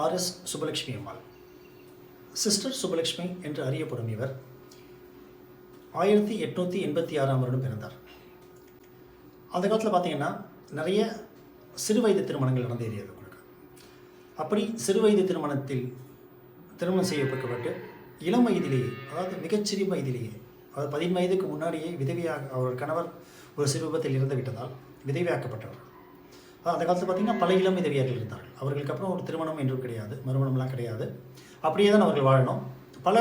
RS. Subbulakshmi அம்மாள். Sister Subbulakshmi என்று அறியப்படும் இவர் 1886ஆம் வருடம் பிறந்தார். அந்த காலத்தில் பார்த்தீங்கன்னா நிறைய சிறு வயது திருமணங்கள் நடந்தேறியது உங்களுக்கு. அப்படி சிறு வயது திருமணம் செய்யப்பட்டு இளம் வயதிலேயே, அதாவது மிகச்சிறு வயதிலேயே, அதாவது 15 வயதுக்கு முன்னாடியே விதவியாக அவர் கணவர் ஒரு சிறு விபத்தில் இறந்து விட்டதால் விதவியாக்கப்பட்டவர். அந்த காலத்தில் பார்த்திங்கன்னா பல இளம் விதவியர்கள் இருந்தார்கள். அவர்களுக்கு அப்புறம் ஒரு திருமணம் என்றும் கிடையாது, மறுமணம்லாம் கிடையாது. அப்படியே தான் அவர்கள் வாழணும். பல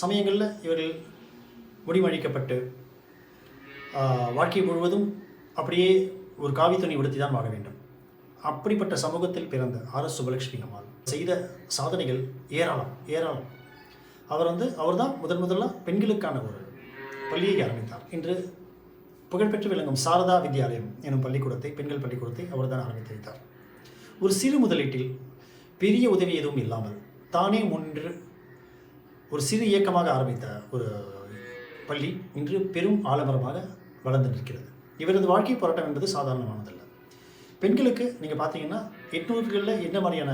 சமயங்களில் இவர்கள் முடிவழிக்கப்பட்டு வாழ்க்கை முழுவதும் அப்படியே ஒரு காவி துணி உடுத்தி தான் வாழ வேண்டும். அப்படிப்பட்ட சமூகத்தில் பிறந்த ஆர்.எஸ். சுப்பலட்சுமி அம்மாள் செய்த சாதனைகள் ஏராளம். அவர் தான் முதலாக பெண்களுக்கான ஒரு பள்ளியை ஆரம்பித்தார். இன்று புகழ்பெற்று விளங்கும் சாரதா வித்யாலயம் எனும் பெண்கள் பள்ளிக்கூடத்தை அவர் தான் ஆரம்பித்து வைத்தார். ஒரு சிறு முதலீட்டில் பெரிய உதவி எதுவும் இல்லாமல் தானே முன்று ஒரு சிறு இயக்கமாக ஆரம்பித்த ஒரு பள்ளி இன்று பெரும் ஆலமரமாக வளர்ந்து நிற்கிறது. இவரது வாழ்க்கை போராட்டம் என்பது சாதாரணமானதல்ல. பெண்களுக்கு நீங்கள் பார்த்தீங்கன்னா 800களில் என்ன மாதிரியான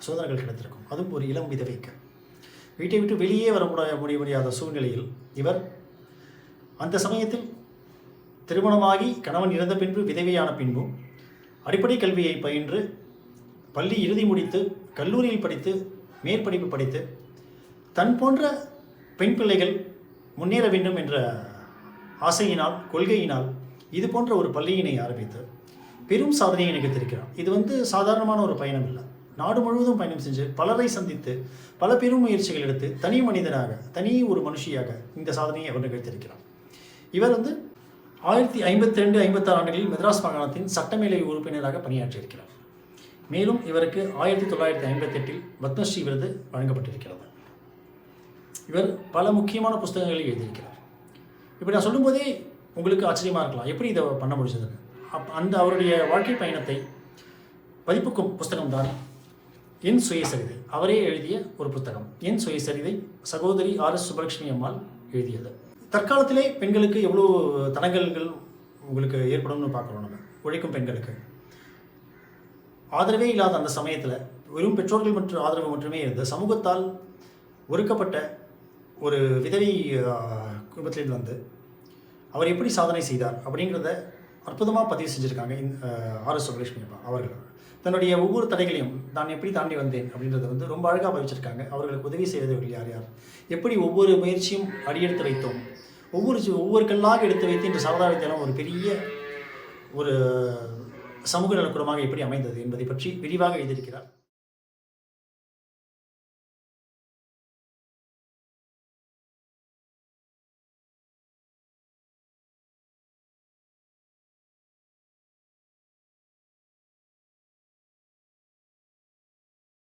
சோதனைகள் கிடைத்திருக்கும். அதுவும் ஒரு இளம் விதவைக்கு வீட்டை விட்டு வெளியே வர முடியாத சூழ்நிலையில் இவர் அந்த சமயத்தில் திருமணமாகி கணவன் இறந்த பின்பு விதவையான பின்பும் அடிப்படை கல்வியை பயின்று பள்ளி இறுதி முடித்து கல்லூரியில் படித்து மேற்படிப்பு படித்து தன் போன்ற பெண் பிள்ளைகள் முன்னேற வேண்டும் என்ற ஆசையினால், கொள்கையினால் இது போன்ற ஒரு பள்ளியினை ஆரம்பித்து பெரும் சாதனையை நிகழ்த்திருக்கிறார். இது சாதாரணமான ஒரு பயணம் இல்லை. நாடு முழுவதும் பயணம் செஞ்சு பலரை சந்தித்து பல பெரும் முயற்சிகள் எடுத்து தனி மனிதனாக, தனி ஒரு மனுஷியாக இந்த சாதனையை அவர் நிகழ்த்தியிருக்கிறார். இவர் 1952-56 ஆண்டுகளில் மெட்ராஸ் மாகாணத்தின் சட்டமேலவை உறுப்பினராக பணியாற்றியிருக்கிறார். மேலும் இவருக்கு 1958இல் பத்மஸ்ரீ விருது வழங்கப்பட்டிருக்கிறது. இவர் பல முக்கியமான புத்தகங்களை எழுதியிருக்கிறார். இப்படி நான் சொல்லும்போதே உங்களுக்கு ஆச்சரியமாக இருக்கலாம், எப்படி இதை பண்ண முடிச்சதுன்னு. அவருடைய வாழ்க்கை பயணத்தை பதிப்புக்கும் புஸ்தகம்தான் என் சுயசரிதை. அவரே எழுதிய ஒரு புத்தகம் என் சுயசரிதை, சகோதரி ஆர்.எஸ். சுப்பலட்சுமி அம்மாள் எழுதியது. தற்காலத்திலே பெண்களுக்கு எவ்வளோ தடங்கல்கள் உங்களுக்கு ஏற்படும்னு பார்க்குறோம். நம்ம உழைக்கும் பெண்களுக்கு ஆதரவே இல்லாத அந்த சமயத்தில் வெறும் பெற்றோர்கள் மற்றும் ஆதரவு மட்டுமே இருந்து சமூகத்தால் ஒடுக்கப்பட்ட ஒரு விதவை குடும்பத்திலிருந்து அவர் எப்படி சாதனை செய்தார் அப்படிங்கிறத அற்புதமாக பதிவு செஞ்சுருக்காங்க ஆர்.எஸ். சுப்பலட்சுமி அம்மா அவர்கள். தன்னுடைய ஒவ்வொரு தடைகளையும் நான் எப்படி தாண்டி வந்தேன் அப்படின்றத ரொம்ப அழகாக பதிவிச்சிருக்காங்க. அவர்களுக்கு உதவி செய்தவர்கள் யார், எப்படி ஒவ்வொரு முயற்சியும் அடியெடுத்து வைத்தோம், ஒவ்வொரு கல்லாக எடுத்து வைத்து இன்று சாரதா வித்யாலயம் ஒரு பெரிய ஒரு சமூக நலக்கூடமாக எப்படி அமைந்தது என்பதை பற்றி விரிவாக எழுதியிருக்கிறார்.